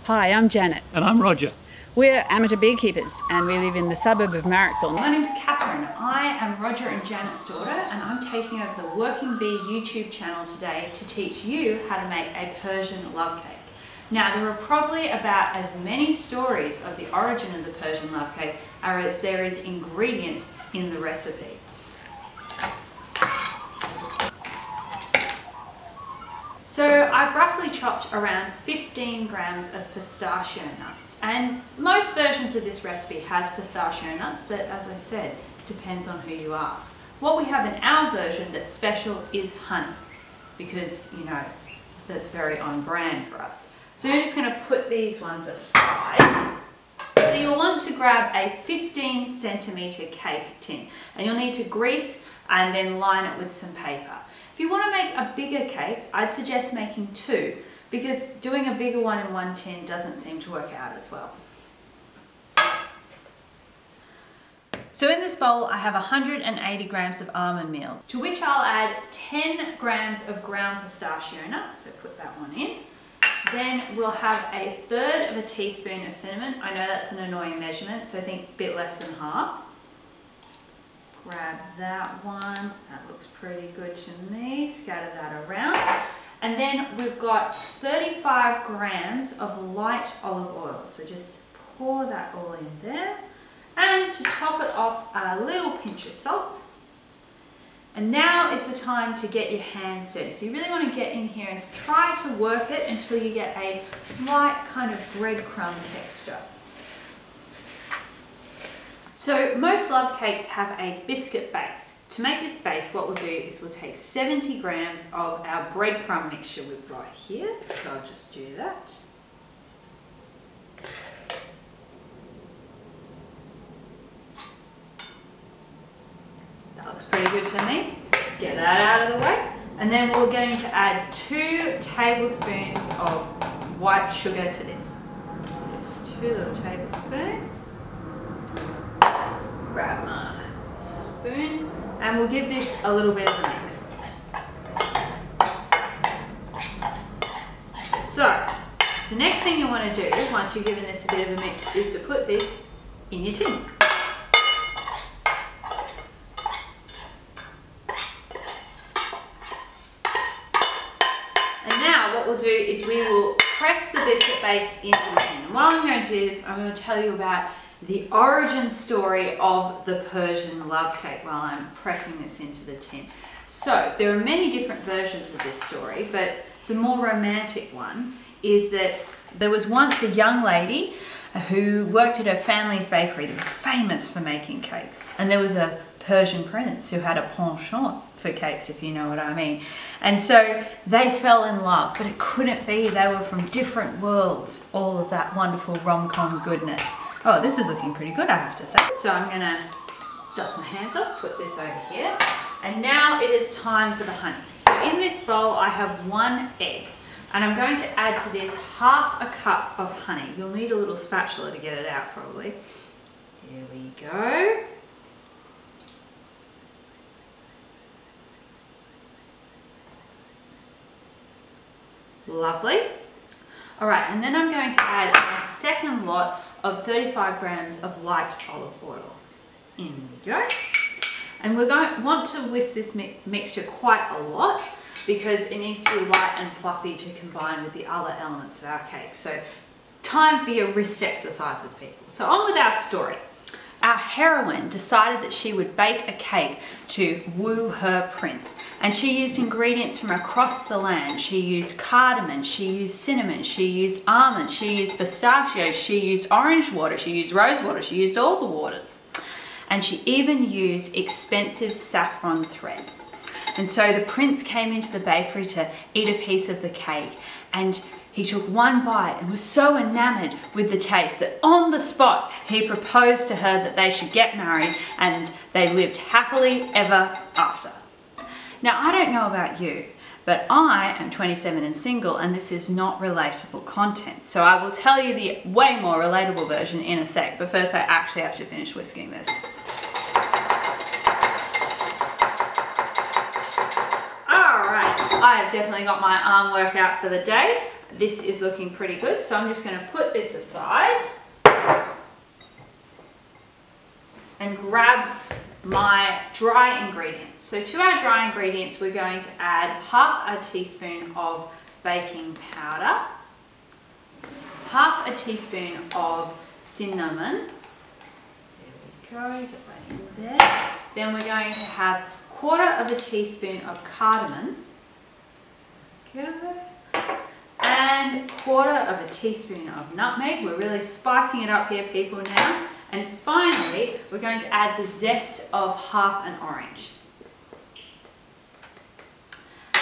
Hi, I'm Janet. And I'm Roger. We're amateur beekeepers and we live in the suburb of Marrickville. My name's Katherine. I am Roger and Janet's daughter and I'm taking over the Working Bee YouTube channel today to teach you how to make a Persian love cake. Now there are probably about as many stories of the origin of the Persian love cake as there is ingredients in the recipe. So I've roughly chopped around 15 grams of pistachio nuts, and most versions of this recipe has pistachio nuts, but as I said, depends on who you ask. What we have in our version that's special is honey, because you know, that's very on brand for us. So you're just going to put these ones aside. So you'll want to grab a 15 centimetre cake tin, and you'll need to grease and then line it with some paper. If you want to make a bigger cake, I'd suggest making two, because doing a bigger one in one tin doesn't seem to work out as well. So in this bowl I have 180 grams of almond meal, to which I'll add 10 grams of ground pistachio nuts, so put that one in. Then we'll have 1/3 of a teaspoon of cinnamon. I know that's an annoying measurement, so I think a bit less than half. Grab that one, that looks pretty good to me, scatter that around. And then we've got 35 grams of light olive oil, so just pour that all in there. And to top it off, a little pinch of salt. And now is the time to get your hands dirty. So you really want to get in here and try to work it until you get a light kind of breadcrumb texture. So most love cakes have a biscuit base. To make this base, what we'll do is we'll take 70 grams of our breadcrumb mixture we've got here. So I'll just do that. That looks pretty good to me. Get that out of the way. And then we're going to add 2 tablespoons of white sugar to this. Just 2 little tablespoons. Grab my spoon and we'll give this a little bit of a mix. So the next thing you want to do once you've given this a bit of a mix is to put this in your tin. And now what we'll do is we will press the biscuit base into the tin. And while I'm going to do this, I'm going to tell you about the origin story of the Persian love cake while I'm pressing this into the tin. So there are many different versions of this story, but the more romantic one is that there was once a young lady who worked at her family's bakery that was famous for making cakes. And there was a Persian prince who had a penchant for cakes, if you know what I mean. And so they fell in love, but it couldn't be. They were from different worlds, all of that wonderful rom-com goodness. Oh, this is looking pretty good, I have to say. So I'm gonna dust my hands off, put this over here. And now it is time for the honey. So in this bowl, I have 1 egg. And I'm going to add to this 1/2 cup of honey. You'll need a little spatula to get it out, probably. Here we go. Lovely. All right, and then I'm going to add a second lot of 35 grams of light olive oil. In we go. And we're going to want to whisk this mixture quite a lot because it needs to be light and fluffy to combine with the other elements of our cake. So time for your wrist exercises, people. So on with our story. Our heroine decided that she would bake a cake to woo her prince. And she used ingredients from across the land. She used cardamom, she used cinnamon, she used almonds, she used pistachio, she used orange water, she used rose water, she used all the waters. And she even used expensive saffron threads. And so the prince came into the bakery to eat a piece of the cake, and he took one bite and was so enamored with the taste that on the spot he proposed to her that they should get married, and they lived happily ever after. Now, I don't know about you, but I am 27 and single, and this is not relatable content. So I will tell you the way more relatable version in a sec, but first I actually have to finish whisking this. I have definitely got my arm workout for the day. this is looking pretty good. So I'm just going to put this aside and grab my dry ingredients. So to our dry ingredients, we're going to add half a teaspoon of baking powder, half a teaspoon of cinnamon. There we go, get that in there. Then we're going to have 1/4 teaspoon of cardamom. Go. And 1/4 teaspoon of nutmeg. We're really spicing it up here, people, now. And finally, we're going to add the zest of half an orange.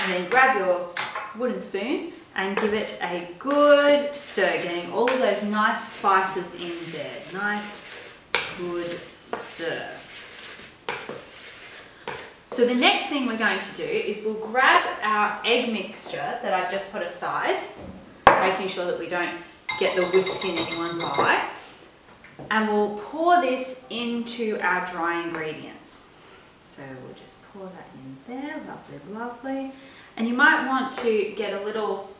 And then grab your wooden spoon and give it a good stir, getting all of those nice spices in there. Nice, good stir. So the next thing we're going to do is we'll grab our egg mixture that I've just put aside, making sure that we don't get the whisk in anyone's eye. And we'll pour this into our dry ingredients. So we'll just pour that in there, lovely, lovely. And you might want to get a little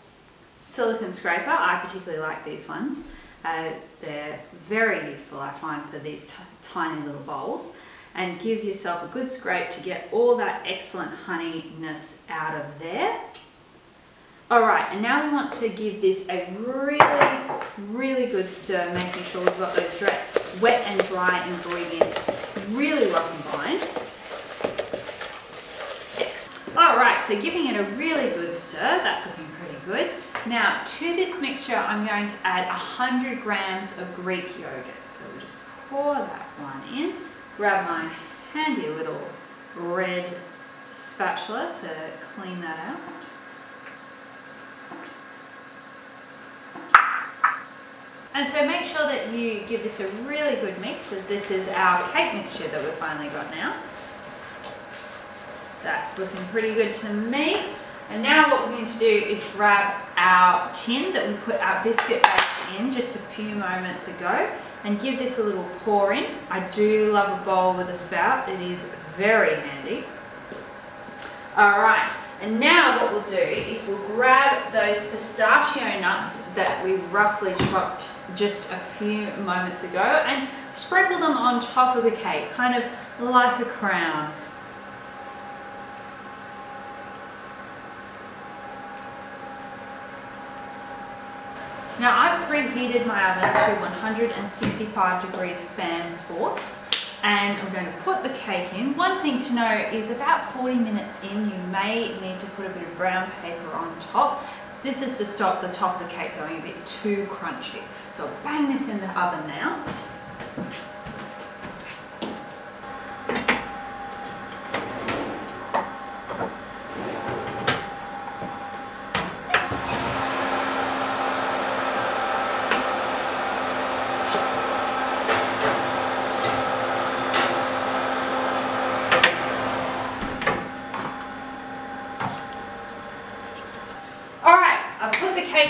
silicone scraper. I particularly like these ones. They're very useful, I find, for these tiny little bowls. And give yourself a good scrape to get all that excellent honeyness out of there. All right, and now we want to give this a really good stir, making sure we've got those wet and dry ingredients really well combined. All right, so giving it a really good stir, that's looking pretty good. Now to this mixture, I'm going to add 100 grams of Greek yogurt. So we'll just pour that one in. Grab my handy little red spatula to clean that out. And so make sure that you give this a really good mix, as this is our cake mixture that we've finally got now. That's looking pretty good to me. And now what we're going to do is grab our tin that we put our biscuit base in just a few moments ago and give this a little pour in. I do love a bowl with a spout. It is very handy. All right, and now what we'll do is we'll grab those pistachio nuts that we roughly chopped just a few moments ago and sprinkle them on top of the cake, kind of like a crown. Now I've preheated my oven to 165 degrees fan force, and I'm going to put the cake in. One thing to know is about 40 minutes in, you may need to put a bit of brown paper on top. This is to stop the top of the cake going a bit too crunchy. So I'll bang this in the oven now.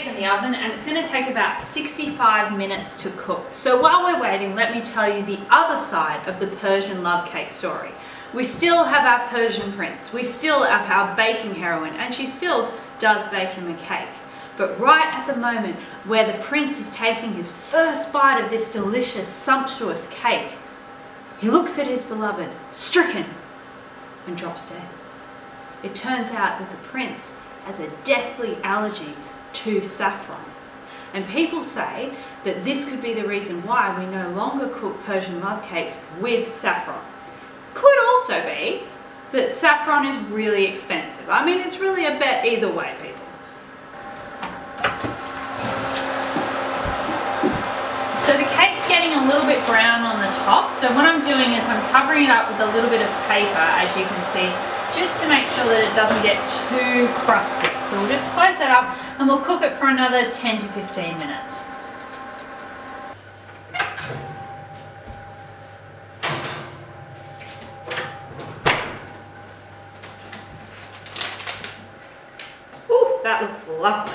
In the oven, and it's going to take about 65 minutes to cook. So while we're waiting, let me tell you the other side of the Persian love cake story. We still have our Persian prince, we still have our baking heroine, and she still does bake him a cake. But right at the moment where the prince is taking his first bite of this delicious, sumptuous cake, he looks at his beloved, stricken, and drops dead. It turns out that the prince has a deathly allergy to saffron. And people say that this could be the reason why we no longer cook Persian love cakes with saffron. Could also be that saffron is really expensive. I mean, it's really a bet either way, people. So the cake's getting a little bit brown on the top. So what I'm doing is I'm covering it up with a little bit of paper, as you can see, just to make sure that it doesn't get too crusty. So we'll just close that up and we'll cook it for another 10 to 15 minutes. Ooh, that looks lovely.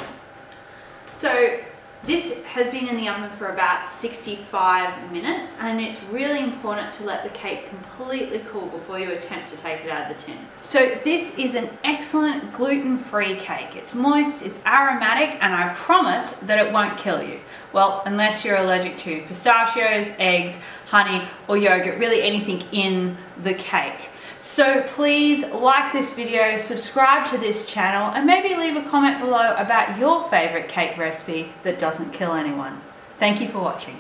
So This has been in the oven for about 65 minutes, and it's really important to let the cake completely cool before you attempt to take it out of the tin. So this is an excellent gluten-free cake. It's moist, it's aromatic, and I promise that it won't kill you. Well, unless you're allergic to pistachios, eggs, honey, or yogurt, really anything in the cake. So please like this video, subscribe to this channel, and maybe leave a comment below about your favorite cake recipe that doesn't kill anyone. Thank you for watching.